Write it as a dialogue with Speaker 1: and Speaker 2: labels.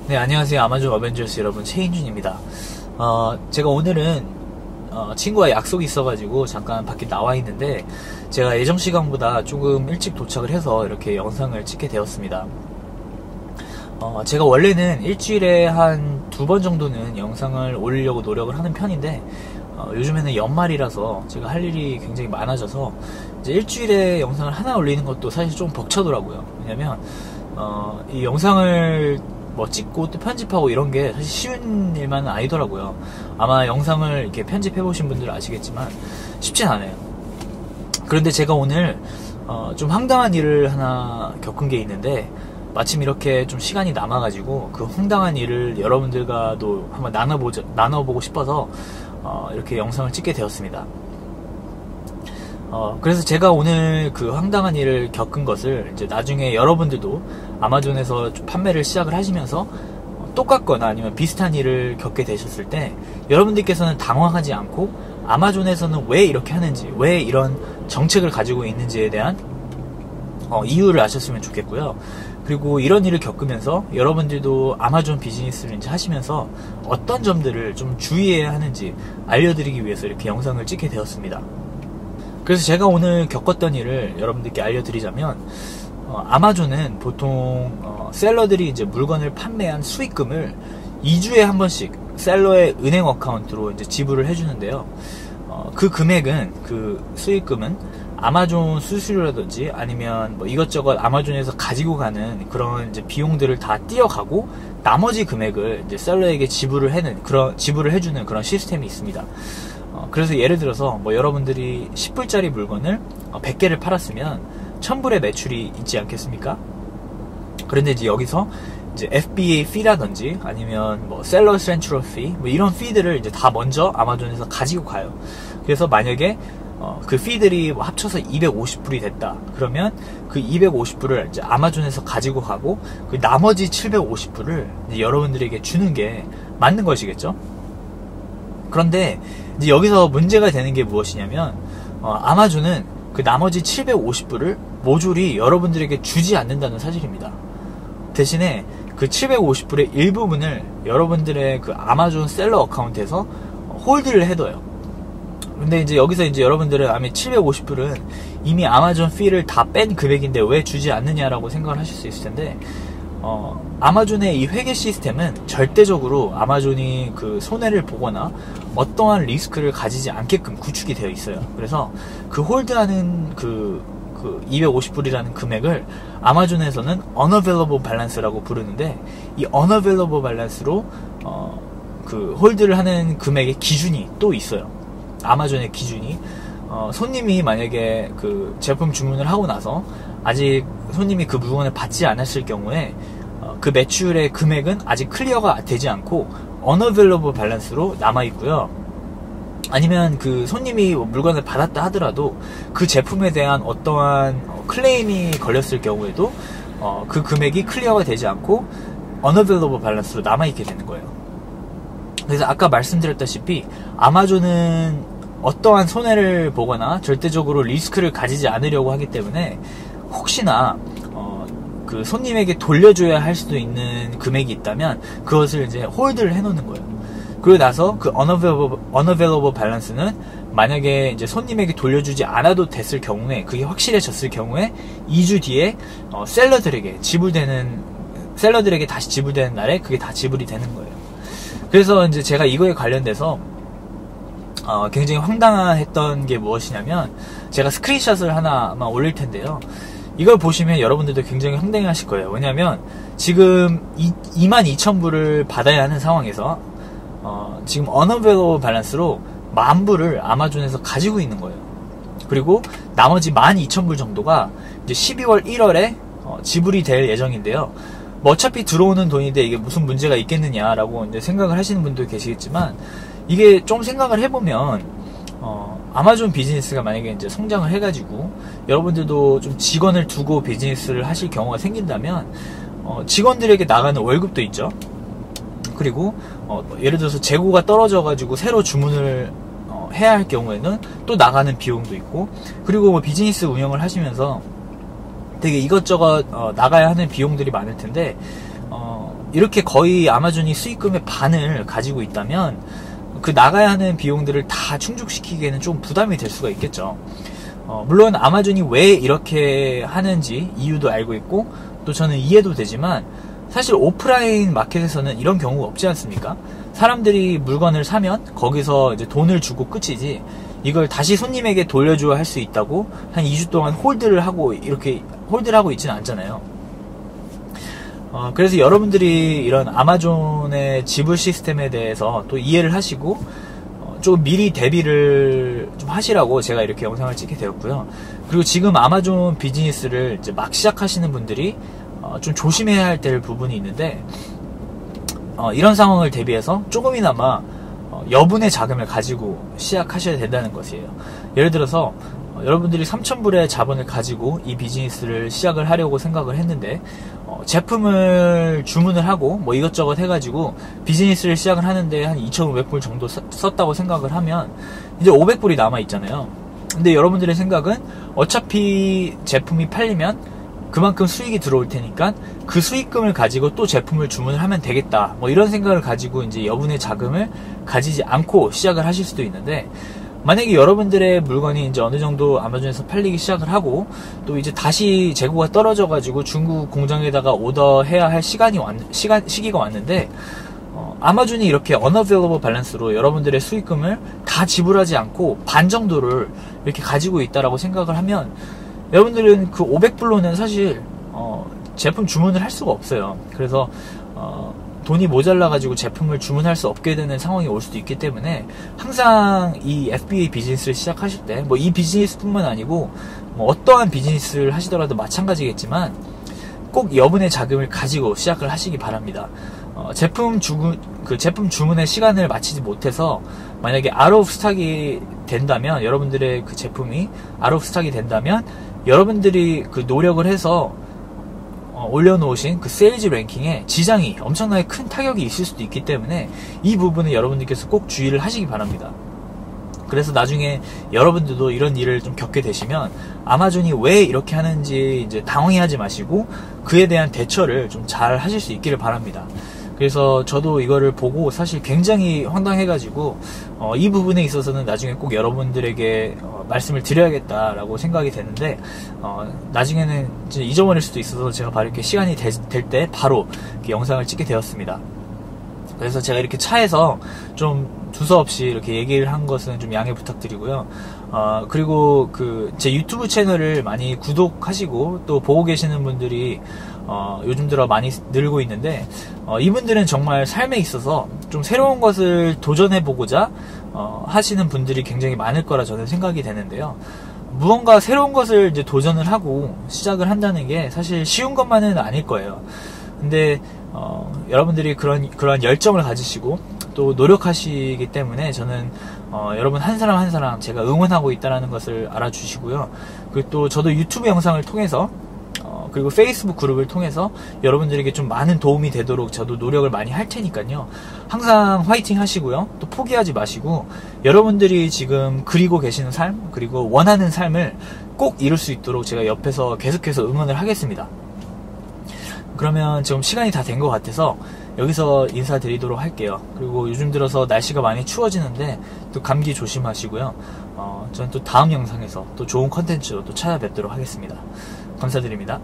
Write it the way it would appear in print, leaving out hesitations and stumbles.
Speaker 1: 네, 안녕하세요. 아마존 어벤져스 여러분, 최인준입니다. 제가 오늘은 친구와 약속이 있어가지고 잠깐 밖에 나와 있는데, 제가 예정 시간보다 조금 일찍 도착을 해서 이렇게 영상을 찍게 되었습니다. 제가 원래는 일주일에 한 2번 정도는 영상을 올리려고 노력을 하는 편인데, 요즘에는 연말이라서 제가 할 일이 굉장히 많아져서 이제 일주일에 영상을 하나 올리는 것도 사실 좀 벅차더라고요. 왜냐면 이 영상을 찍고 또 편집하고 이런 게 사실 쉬운 일만은 아니더라고요. 아마 영상을 이렇게 편집해 보신 분들은 아시겠지만 쉽진 않아요. 그런데 제가 오늘 좀 황당한 일을 하나 겪은 게 있는데, 마침 이렇게 좀 시간이 남아가지고 그 황당한 일을 여러분들과도 한번 나눠보고 싶어서 이렇게 영상을 찍게 되었습니다. 그래서 제가 오늘 그 황당한 일을 겪은 것을 이제 나중에 여러분들도 아마존에서 좀 판매를 시작을 하시면서 똑같거나 아니면 비슷한 일을 겪게 되셨을 때 여러분들께서는 당황하지 않고 아마존에서는 왜 이렇게 하는지, 왜 이런 정책을 가지고 있는지에 대한 이유를 아셨으면 좋겠고요. 그리고 이런 일을 겪으면서 여러분들도 아마존 비즈니스를 이제 하시면서 어떤 점들을 좀 주의해야 하는지 알려드리기 위해서 이렇게 영상을 찍게 되었습니다. 그래서 제가 오늘 겪었던 일을 여러분들께 알려드리자면, 아마존은 보통 셀러들이 이제 물건을 판매한 수익금을 2주에 한 번씩 셀러의 은행 어카운트로 이제 지불을 해주는데요. 그 금액은, 그 수익금은 아마존 수수료라든지 아니면 이것저것 아마존에서 가지고 가는 그런 이제 비용들을 다 띄어가고 나머지 금액을 이제 셀러에게 지불을 해주는 그런 시스템이 있습니다. 그래서 예를 들어서 여러분들이 10불짜리 물건을 100개를 팔았으면 1000불의 매출이 있지 않겠습니까? 그런데 이제 여기서 이제 FBA fee라든지 아니면 셀러 센트럴 fee 이런 fee들을 이제 다 먼저 아마존에서 가지고 가요. 그래서 만약에 그 fee들이 합쳐서 250불이 됐다. 그러면 그 250불을 이제 아마존에서 가지고 가고 그 나머지 750불을 이제 여러분들에게 주는 게 맞는 것이겠죠? 그런데 이제 여기서 문제가 되는 게 무엇이냐면, 아마존은 그 나머지 750불을 모조리 여러분들에게 주지 않는다는 사실입니다. 대신에 그 750불의 일부분을 여러분들의 그 아마존 셀러 어카운트에서 홀드를 해둬요. 근데 이제 여기서 이제 여러분들은 아마 750불은 이미 아마존 피를 다 뺀 금액인데 왜 주지 않느냐라고 생각을 하실 수 있을 텐데, 아마존의 이 회계 시스템은 절대적으로 아마존이 그 손해를 보거나 어떠한 리스크를 가지지 않게끔 구축이 되어 있어요. 그래서 그 홀드하는 그 250불이라는 금액을 아마존에서는 unavailable balance라고 부르는데, 이 unavailable balance로 그 홀드를 하는 금액의 기준이 또 있어요. 아마존의 기준이 손님이 만약에 그 제품 주문을 하고 나서 아직 손님이 그 물건을 받지 않았을 경우에 그 매출의 금액은 아직 클리어가 되지 않고 unavailable balance로 남아있고요. 아니면 그 손님이 물건을 받았다 하더라도 그 제품에 대한 어떠한 클레임이 걸렸을 경우에도 그 금액이 클리어가 되지 않고 unavailable balance로 남아있게 되는 거예요. 그래서 아까 말씀드렸다시피 아마존은 어떠한 손해를 보거나 절대적으로 리스크를 가지지 않으려고 하기 때문에 혹시나 그 손님에게 돌려줘야 할 수도 있는 금액이 있다면 그것을 이제 홀드를 해놓는 거예요. 그리고 나서 그 unavailable balance는 만약에 이제 손님에게 돌려주지 않아도 됐을 경우에, 그게 확실해졌을 경우에 2주 뒤에 셀러들에게 다시 지불되는 날에 그게 다 지불이 되는 거예요. 그래서 이제 제가 이거에 관련돼서 굉장히 황당했던 게 무엇이냐면, 제가 스크린샷을 하나만 올릴 텐데요. 이걸 보시면 여러분들도 굉장히 황당해 하실 거예요. 왜냐면 지금 22,000불을 받아야 하는 상황에서 지금 unavailable balance로 10,000불을 아마존에서 가지고 있는 거예요. 그리고 나머지 12,000불 정도가 이제 12월 1월에 지불이 될 예정인데요. 어차피 들어오는 돈인데 이게 무슨 문제가 있겠느냐라고 이제 생각을 하시는 분도 계시겠지만, 이게 좀 생각을 해보면 아마존 비즈니스가 만약에 이제 성장을 해가지고 여러분들도 좀 직원을 두고 비즈니스를 하실 경우가 생긴다면 직원들에게 나가는 월급도 있죠. 그리고 예를 들어서 재고가 떨어져가지고 새로 주문을 해야 할 경우에는 또 나가는 비용도 있고, 그리고 비즈니스 운영을 하시면서 되게 이것저것 나가야 하는 비용들이 많을 텐데, 이렇게 거의 아마존이 수익금의 반을 가지고 있다면 그 나가야 하는 비용들을 다 충족시키기에는 좀 부담이 될 수가 있겠죠. 물론 아마존이 왜 이렇게 하는지 이유도 알고 있고 또 저는 이해도 되지만 사실 오프라인 마켓에서는 이런 경우가 없지 않습니까? 사람들이 물건을 사면 거기서 이제 돈을 주고 끝이지 이걸 다시 손님에게 돌려줘야 할 수 있다고 한 2주 동안 홀드를 하고 이렇게 홀드를 하고 있지는 않잖아요. 그래서 여러분들이 이런 아마존의 지불 시스템에 대해서 또 이해를 하시고 좀 미리 대비를 좀 하시라고 제가 이렇게 영상을 찍게 되었고요. 그리고 지금 아마존 비즈니스를 이제 막 시작하시는 분들이 좀 조심해야 할 부분이 있는데 이런 상황을 대비해서 조금이나마 여분의 자금을 가지고 시작하셔야 된다는 것이에요. 예를 들어서 여러분들이 3,000불의 자본을 가지고 이 비즈니스를 시작을 하려고 생각을 했는데 제품을 주문을 하고 뭐 이것저것 해가지고 비즈니스를 시작을 하는데 한 2,500불 정도 썼다고 생각을 하면 이제 500불이 남아 있잖아요. 근데 여러분들의 생각은 어차피 제품이 팔리면 그만큼 수익이 들어올 테니까 그 수익금을 가지고 또 제품을 주문을 하면 되겠다, 뭐 이런 생각을 가지고 이제 여분의 자금을 가지지 않고 시작을 하실 수도 있는데, 만약에 여러분들의 물건이 이제 어느 정도 아마존에서 팔리기 시작을 하고 또 이제 다시 재고가 떨어져 가지고 중국 공장에다가 오더해야 할 시기가 왔는데 아마존이 이렇게 unavailable balance로 여러분들의 수익금을 다 지불하지 않고 반 정도를 이렇게 가지고 있다라고 생각을 하면 여러분들은 그 500불로는 사실 제품 주문을 할 수가 없어요. 그래서 돈이 모자라가지고 제품을 주문할 수 없게 되는 상황이 올 수도 있기 때문에 항상 이 FBA 비즈니스를 시작하실 때 뭐 이 비즈니스뿐만 아니고 뭐 어떠한 비즈니스를 하시더라도 마찬가지겠지만 꼭 여분의 자금을 가지고 시작을 하시기 바랍니다. 제품 주문의 시간을 마치지 못해서 만약에 out of 스탁이 된다면, 여러분들의 그 제품이 out of 스탁이 된다면 여러분들이 그 노력을 해서 올려놓으신 그 세일즈 랭킹에 지장이 엄청나게 큰 타격이 있을 수도 있기 때문에 이 부분은 여러분들께서 꼭 주의를 하시기 바랍니다. 그래서 나중에 여러분들도 이런 일을 좀 겪게 되시면 아마존이 왜 이렇게 하는지 이제 당황해하지 마시고 그에 대한 대처를 좀 잘 하실 수 있기를 바랍니다. 그래서 저도 이거를 보고 사실 굉장히 황당해가지고 이 부분에 있어서는 나중에 꼭 여러분들에게 말씀을 드려야겠다라고 생각이 되는데 나중에는 이제 잊어버릴 수도 있어서 제가 바로 이렇게 시간이 될 때 바로 이렇게 영상을 찍게 되었습니다. 그래서 제가 이렇게 차에서 좀 두서없이 이렇게 얘기를 한 것은 좀 양해 부탁드리고요. 그리고 제 유튜브 채널을 많이 구독하시고 또 보고 계시는 분들이 요즘 들어 많이 늘고 있는데 이분들은 정말 삶에 있어서 좀 새로운 것을 도전해보고자 하시는 분들이 굉장히 많을 거라 저는 생각이 되는데요. 무언가 새로운 것을 이제 도전을 하고 시작을 한다는 게 사실 쉬운 것만은 아닐 거예요. 근데 여러분들이 그런 열정을 가지시고 또 노력하시기 때문에 저는 여러분 한 사람 한 사람 제가 응원하고 있다는 것을 알아주시고요. 그리고 또 저도 유튜브 영상을 통해서 그리고 페이스북 그룹을 통해서 여러분들에게 좀 많은 도움이 되도록 저도 노력을 많이 할 테니까요. 항상 화이팅 하시고요. 또 포기하지 마시고 여러분들이 지금 그리고 계시는 삶, 그리고 원하는 삶을 꼭 이룰 수 있도록 제가 옆에서 계속해서 응원을 하겠습니다. 그러면 지금 시간이 다 된 것 같아서 여기서 인사드리도록 할게요. 그리고 요즘 들어서 날씨가 많이 추워지는데 또 감기 조심하시고요. 저는 또 다음 영상에서 또 좋은 컨텐츠로 또 찾아뵙도록 하겠습니다. 감사드립니다.